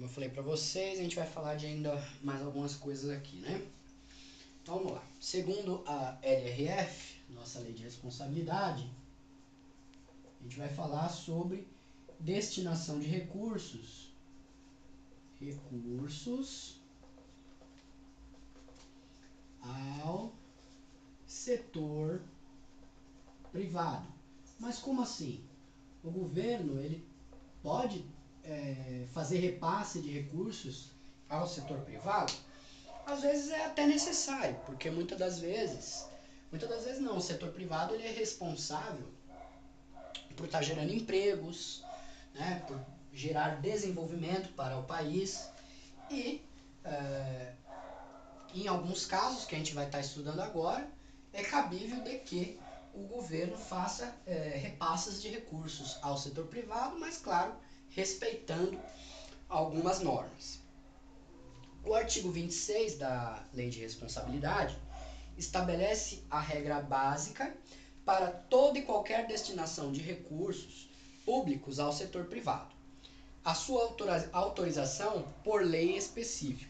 Como eu falei para vocês, a gente vai falar de ainda mais algumas coisas aqui, né? Então vamos lá. Segundo a LRF, nossa lei de responsabilidade, a gente vai falar sobre destinação de recursos ao setor privado. Mas como assim? O governo ele pode fazer repasse de recursos ao setor privado? Às vezes é até necessário, porque muitas das vezes não, o setor privado ele é responsável por estar gerando empregos, né, por gerar desenvolvimento para o país e em alguns casos que a gente vai estar estudando agora, é cabível de que o governo faça repasses de recursos ao setor privado, mas claro, respeitando algumas normas. O artigo 26 da Lei de Responsabilidade estabelece a regra básica para toda e qualquer destinação de recursos públicos ao setor privado. A sua autorização por lei específica.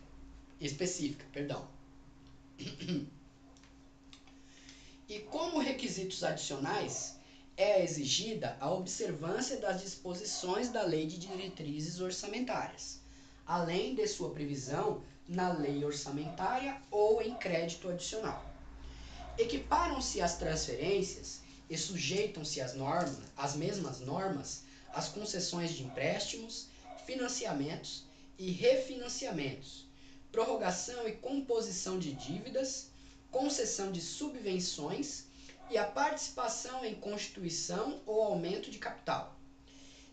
E como requisitos adicionais, é exigida a observância das disposições da Lei de Diretrizes Orçamentárias, além de sua previsão na lei orçamentária ou em crédito adicional. Equiparam-se as transferências e sujeitam-se às mesmas normas as concessões de empréstimos, financiamentos e refinanciamentos, prorrogação e composição de dívidas, concessão de subvenções e a participação em constituição ou aumento de capital.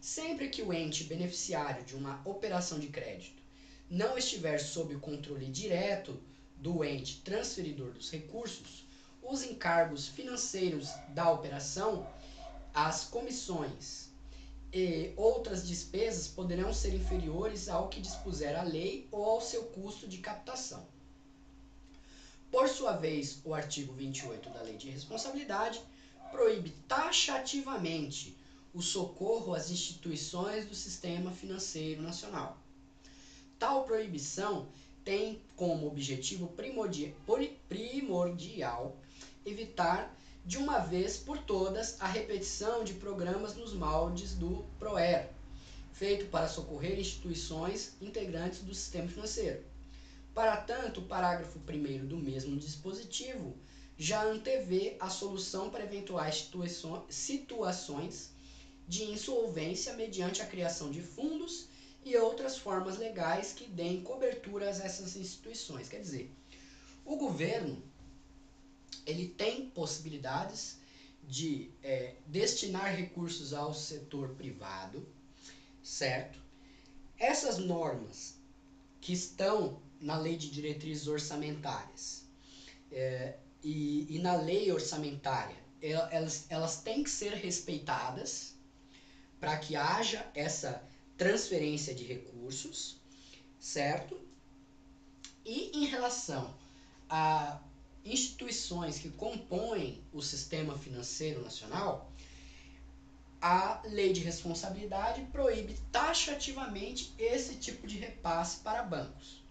Sempre que o ente beneficiário de uma operação de crédito não estiver sob o controle direto do ente transferidor dos recursos, os encargos financeiros da operação, as comissões e outras despesas poderão ser inferiores ao que dispuser a lei ou ao seu custo de captação. Por sua vez, o artigo 28 da Lei de Responsabilidade proíbe taxativamente o socorro às instituições do sistema financeiro nacional. Tal proibição tem como objetivo primordial evitar de uma vez por todas a repetição de programas nos moldes do PROER, feito para socorrer instituições integrantes do sistema financeiro. Para tanto, o parágrafo 1º do mesmo dispositivo já antevê a solução para eventuais situações de insolvência mediante a criação de fundos e outras formas legais que deem cobertura a essas instituições. Quer dizer, o governo ele tem possibilidades de destinar recursos ao setor privado, certo? Essas normas que estão na Lei de Diretrizes Orçamentárias e na lei orçamentária, elas têm que ser respeitadas para que haja essa transferência de recursos, certo? E em relação a instituições que compõem o sistema financeiro nacional, a lei de responsabilidade proíbe taxativamente esse tipo de repasse para bancos.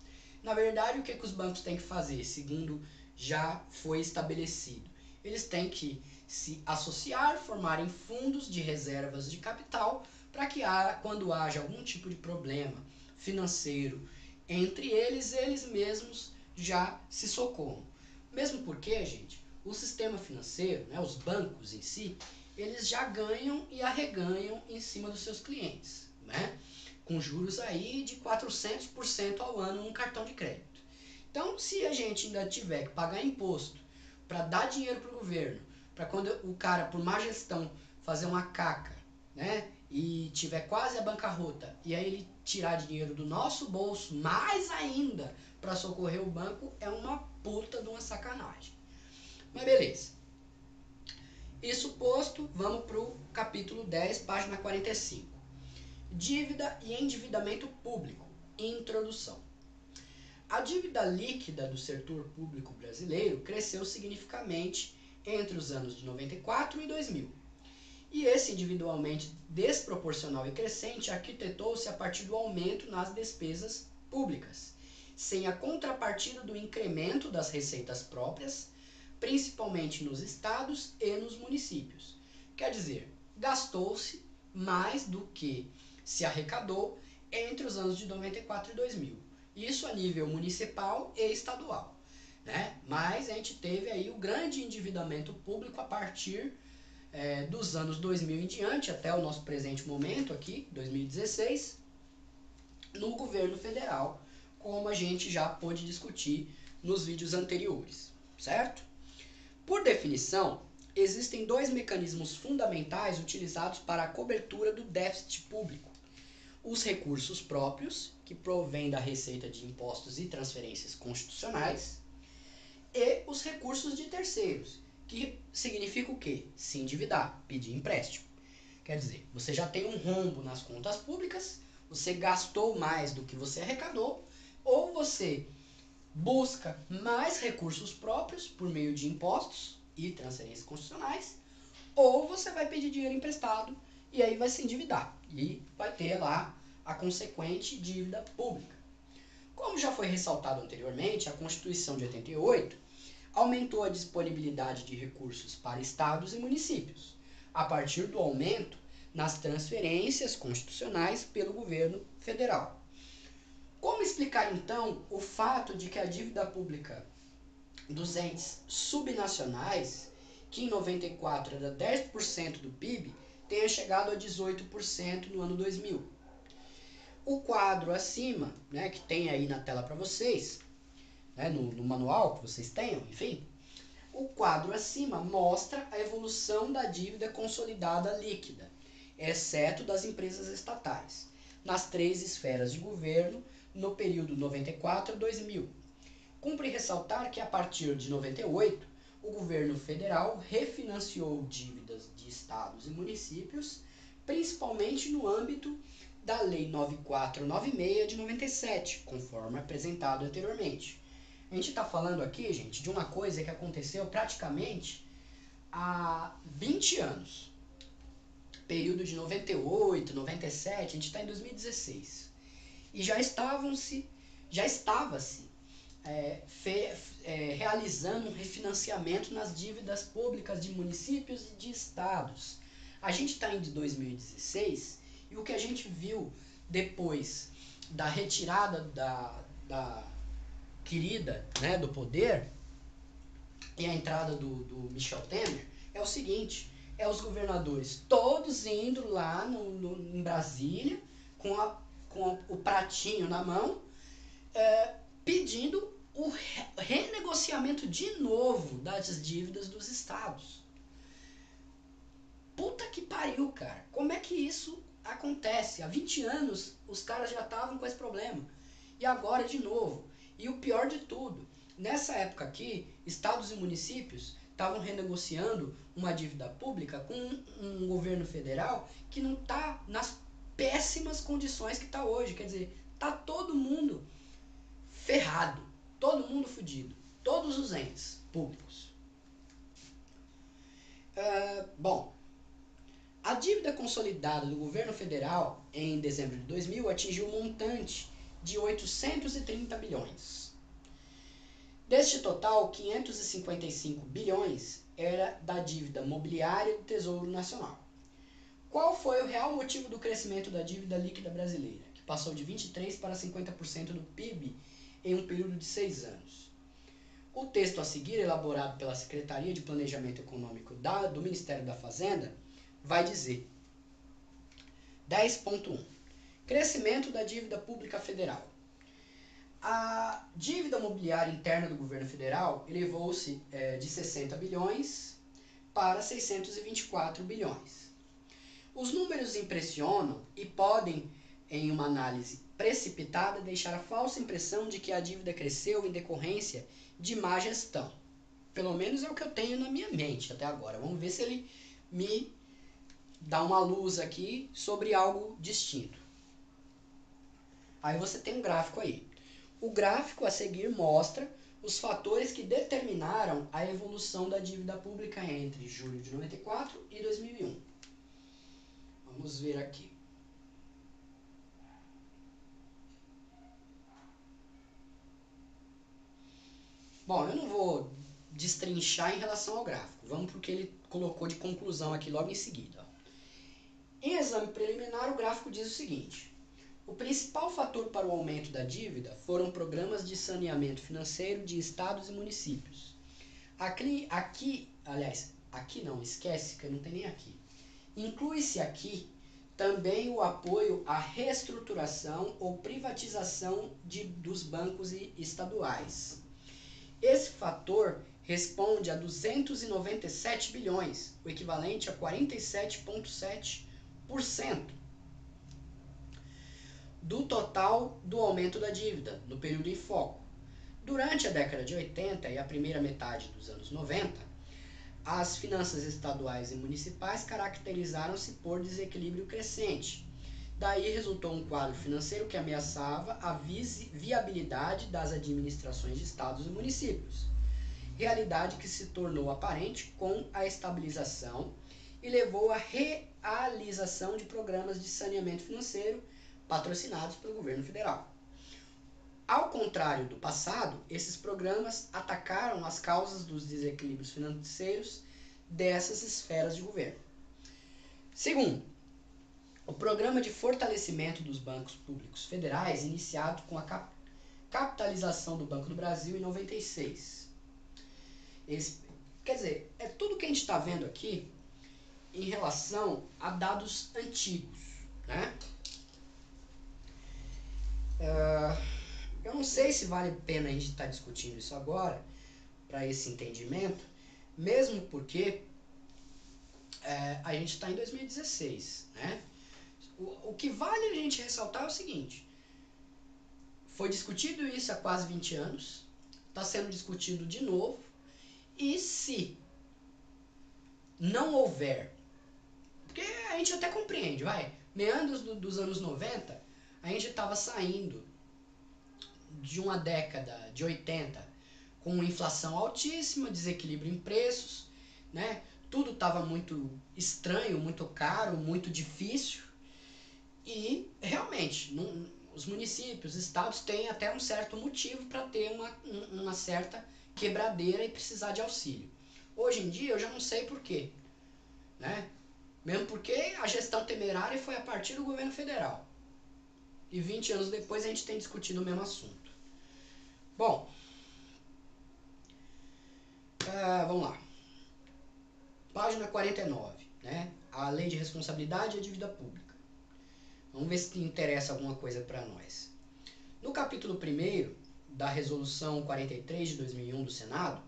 Na verdade, o que os bancos têm que fazer, segundo já foi estabelecido? Eles têm que se associar, formarem fundos de reservas de capital para que quando haja algum tipo de problema financeiro entre eles mesmos já se socorram. Mesmo porque, gente, o sistema financeiro, né, os bancos em si, eles já ganham e arreganham em cima dos seus clientes, né? Com juros aí de 400% ao ano num cartão de crédito. Então, se a gente ainda tiver que pagar imposto para dar dinheiro para o governo, para quando o cara, por má gestão, fazer uma caca, né, e tiver quase a bancarrota, e aí ele tirar dinheiro do nosso bolso, mais ainda, para socorrer o banco, é uma puta de uma sacanagem. Mas beleza. Isso posto, vamos para o capítulo 10, página 45. Dívida e endividamento público. Introdução. A dívida líquida do setor público brasileiro cresceu significativamente entre os anos de 94 e 2000. E E esse individualmente desproporcional e crescente arquitetou-se a partir do aumento nas despesas públicas, sem a contrapartida do incremento das receitas próprias, principalmente nos estados e nos municípios. Quer dizer, gastou-se mais do que se arrecadou entre os anos de 94 e 2000. Isso a nível municipal e estadual, né? Mas a gente teve aí o grande endividamento público a partir dos anos 2000 em diante, até o nosso presente momento aqui, 2016, no governo federal, como a gente já pôde discutir nos vídeos anteriores, certo? Por definição, existem dois mecanismos fundamentais utilizados para a cobertura do déficit público: os recursos próprios, que provêm da receita de impostos e transferências constitucionais, e os recursos de terceiros, que significa o quê? Se endividar, pedir empréstimo. Quer dizer, você já tem um rombo nas contas públicas, você gastou mais do que você arrecadou, ou você busca mais recursos próprios por meio de impostos e transferências constitucionais, ou você vai pedir dinheiro emprestado e aí vai se endividar e vai ter lá a consequente dívida pública. Como já foi ressaltado anteriormente, a Constituição de 88 aumentou a disponibilidade de recursos para estados e municípios, a partir do aumento nas transferências constitucionais pelo governo federal. Como explicar então o fato de que a dívida pública dos entes subnacionais, que em 94 era 10% do PIB, tenha chegado a 18% no ano 2000? O quadro acima, né, que tem aí na tela para vocês, né, no manual que vocês tenham, enfim, o quadro acima mostra a evolução da dívida consolidada líquida, exceto das empresas estatais, nas três esferas de governo no período 94 a 2000. Cumpre ressaltar que a partir de 98, o governo federal refinanciou dívidas de estados e municípios, principalmente no âmbito da Lei 9496 de 97, conforme apresentado anteriormente. A gente está falando aqui, gente, de uma coisa que aconteceu praticamente há 20 anos. Período de 98, 97, a gente está em 2016. E já estava-se realizando um refinanciamento nas dívidas públicas de municípios e de estados. A gente está em 2016 e o que a gente viu depois da retirada da querida, né, do poder e a entrada do Michel Temer é o seguinte: é os governadores todos indo lá em Brasília com o pratinho na mão, pedindo o renegociamento de novo das dívidas dos estados. Puta que pariu, cara. Como é que isso acontece? Há 20 anos os caras já estavam com esse problema. E agora de novo. E o pior de tudo, nessa época aqui, estados e municípios estavam renegociando uma dívida pública com um governo federal que não está nas péssimas condições que está hoje. Quer dizer, está todo mundo ferrado, todo mundo fudido, todos os entes públicos. Bom, a dívida consolidada do governo federal em dezembro de 2000 atingiu um montante de 830 bilhões. Deste total, 555 bilhões era da dívida mobiliária do Tesouro Nacional. Qual foi o real motivo do crescimento da dívida líquida brasileira, que passou de 23% para 50% do PIB em um período de 6 anos? O texto a seguir, elaborado pela Secretaria de Planejamento Econômico do Ministério da Fazenda, vai dizer: 10.1. Crescimento da dívida pública federal. A dívida mobiliária interna do governo federal elevou-se de 60 bilhões para 624 bilhões. Os números impressionam e podem, em uma análise precipitada, deixar a falsa impressão de que a dívida cresceu em decorrência de má gestão. Pelo menos é o que eu tenho na minha mente até agora. Vamos ver se ele me dá uma luz aqui sobre algo distinto. Aí você tem um gráfico aí. O gráfico a seguir mostra os fatores que determinaram a evolução da dívida pública entre julho de 94 e 2001. ver aqui. Bom, eu não vou destrinchar em relação ao gráfico. Vamos para o que ele colocou de conclusão aqui logo em seguida. Em exame preliminar, o gráfico diz o seguinte: o principal fator para o aumento da dívida foram programas de saneamento financeiro de estados e municípios. Aqui não, esquece que não tem nem aqui. Inclui-se aqui também o apoio à reestruturação ou privatização dos bancos estaduais. Esse fator responde a 297 bilhões, o equivalente a 47,7% do total do aumento da dívida no período em foco. Durante a década de 80 e a primeira metade dos anos 90, as finanças estaduais e municipais caracterizaram-se por desequilíbrio crescente. Daí resultou um quadro financeiro que ameaçava a viabilidade das administrações de estados e municípios. Realidade que se tornou aparente com a estabilização e levou à realização de programas de saneamento financeiro patrocinados pelo governo federal. Ao contrário do passado, esses programas atacaram as causas dos desequilíbrios financeiros dessas esferas de governo. Segundo, o programa de fortalecimento dos bancos públicos federais, iniciado com a capitalização do Banco do Brasil em 96. Quer dizer, é tudo que a gente está vendo aqui em relação a dados antigos, né? Eu não sei se vale a pena a gente estar discutindo isso agora, para esse entendimento, mesmo porque a gente está em 2016, né? O que vale a gente ressaltar é o seguinte: foi discutido isso há quase 20 anos, está sendo discutido de novo, e se não houver, porque a gente até compreende, meandros dos anos 90, a gente estava saindo de uma década de 80 com inflação altíssima, desequilíbrio em preços, né? Tudo estava muito estranho, muito caro, muito difícil, e realmente os municípios, os estados têm até um certo motivo para ter uma certa quebradeira e precisar de auxílio. Hoje em dia eu já não sei porquê, né? Mesmo porque a gestão temerária foi a partir do governo federal. E 20 anos depois a gente tem discutido o mesmo assunto. Bom, vamos lá. Página 49, né? A Lei de Responsabilidade e a Dívida Pública. Vamos ver se interessa alguma coisa para nós. No capítulo 1º da Resolução 43 de 2001 do Senado,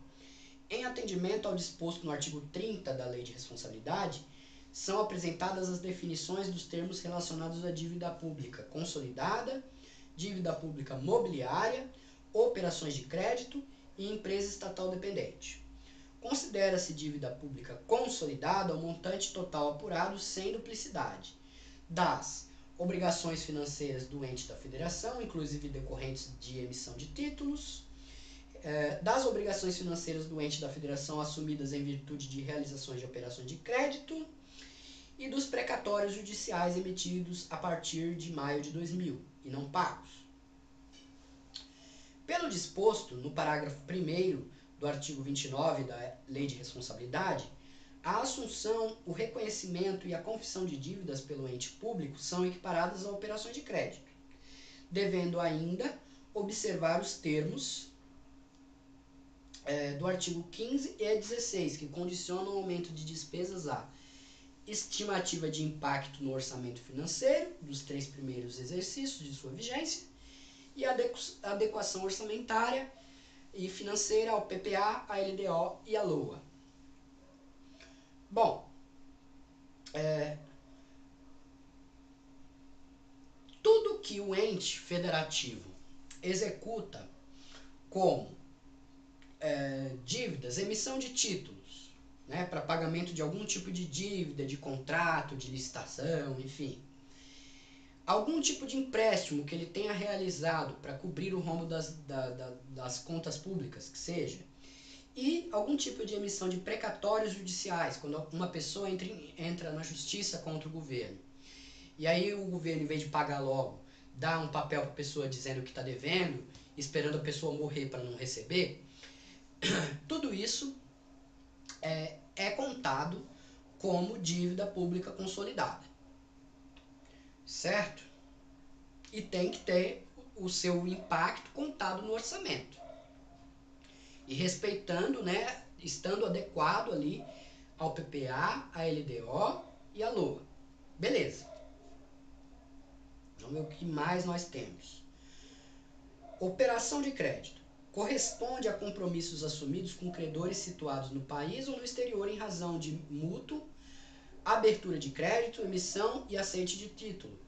em atendimento ao disposto no artigo 30 da Lei de Responsabilidade, são apresentadas as definições dos termos relacionados à dívida pública consolidada, dívida pública mobiliária, operações de crédito e empresa estatal dependente. Considera-se dívida pública consolidada o montante total apurado sem duplicidade das obrigações financeiras do ente da federação, inclusive decorrentes de emissão de títulos, das obrigações financeiras do ente da federação assumidas em virtude de realizações de operações de crédito e dos precatórios judiciais emitidos a partir de maio de 2000 e não pagos. Pelo disposto no parágrafo 1º do artigo 29 da Lei de Responsabilidade, a assunção, o reconhecimento e a confissão de dívidas pelo ente público são equiparadas a operações de crédito, devendo ainda observar os termos do artigo 15 e 16, que condicionam o aumento de despesas à estimativa de impacto no orçamento financeiro dos 3 primeiros exercícios de sua vigência e a adequação orçamentária e financeira ao PPA, à LDO e à LOA. Bom, tudo que o ente federativo executa como dívidas, emissão de títulos, né, para pagamento de algum tipo de dívida, de contrato, de licitação, enfim, algum tipo de empréstimo que ele tenha realizado para cobrir o rombo das contas públicas, que seja, e algum tipo de emissão de precatórios judiciais, quando uma pessoa entra na justiça contra o governo. e aí o governo, em vez de pagar logo, dá um papel para a pessoa dizendo que está devendo, esperando a pessoa morrer para não receber, tudo isso é contado como dívida pública consolidada, certo? E tem que ter o seu impacto contado no orçamento. E respeitando, né, estando adequado ali ao PPA, a LDO e a LOA. Beleza. Vamos ver o que mais nós temos. Operação de crédito. Corresponde a compromissos assumidos com credores situados no país ou no exterior em razão de mútuo, abertura de crédito, emissão e aceite de título,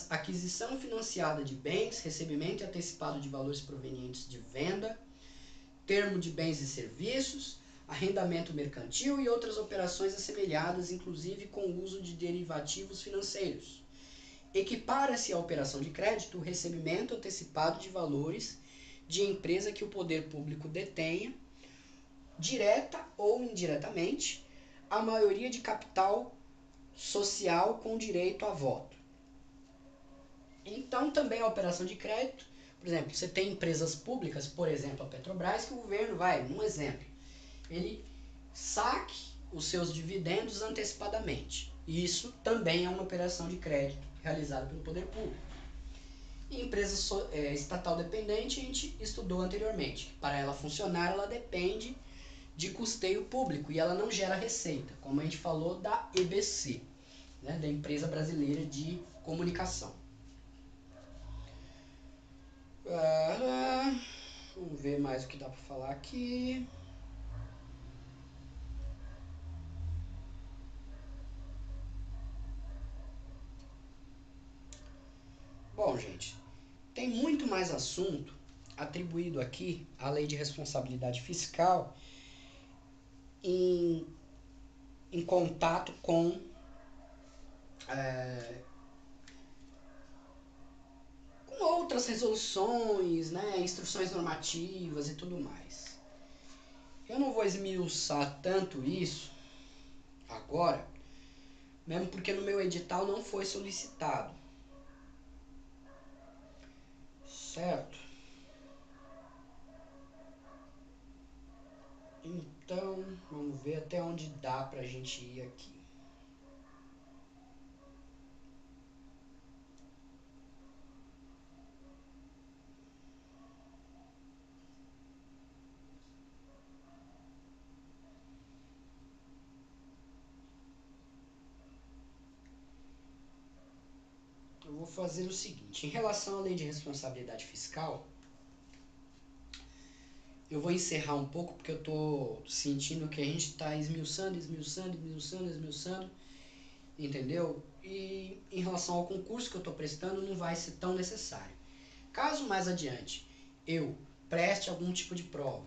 aquisição financiada de bens, recebimento antecipado de valores provenientes de venda, termo de bens e serviços, arrendamento mercantil e outras operações assemelhadas, inclusive com o uso de derivativos financeiros. Equipara-se à operação de crédito o recebimento antecipado de valores de empresa que o poder público detenha, direta ou indiretamente, a maioria de capital social com direito a voto. Então, também a operação de crédito, por exemplo, você tem empresas públicas, por exemplo, a Petrobras, que o governo vai, um exemplo, ele saque os seus dividendos antecipadamente. Isso também é uma operação de crédito realizada pelo poder público. E empresa estatal dependente, a gente estudou anteriormente. Para ela funcionar, ela depende de custeio público e ela não gera receita, como a gente falou da EBC, né, da Empresa Brasileira de Comunicação. Vamos ver mais o que dá para falar aqui. Bom, gente, tem muito mais assunto atribuído aqui à Lei de Responsabilidade Fiscal em contato com outras resoluções, né, instruções normativas e tudo mais. Eu não vou esmiuçar tanto isso agora, mesmo porque no meu edital não foi solicitado. Certo? Então, vamos ver até onde dá pra gente ir aqui. Eu vou fazer o seguinte, em relação à Lei de Responsabilidade Fiscal, eu vou encerrar um pouco porque eu tô sentindo que a gente está esmiuçando, entendeu? E em relação ao concurso que eu estou prestando, não vai ser tão necessário. Caso mais adiante eu preste algum tipo de prova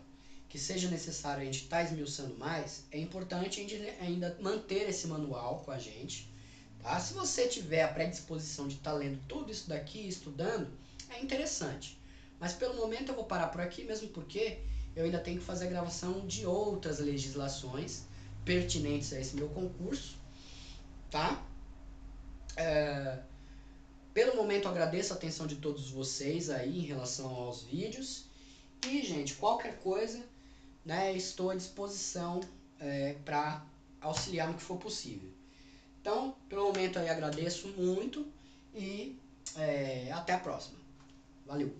que seja necessário a gente estar esmiuçando mais, é importante a gente ainda manter esse manual com a gente. Tá? Se você tiver a predisposição de estar lendo tudo isso daqui, estudando, é interessante. Mas pelo momento eu vou parar por aqui, mesmo porque eu ainda tenho que fazer a gravação de outras legislações pertinentes a esse meu concurso. Tá? Pelo momento agradeço a atenção de todos vocês aí em relação aos vídeos. E, gente, qualquer coisa, né, estou à disposição para auxiliar no que for possível. Então, pelo momento aí agradeço muito e até a próxima. Valeu!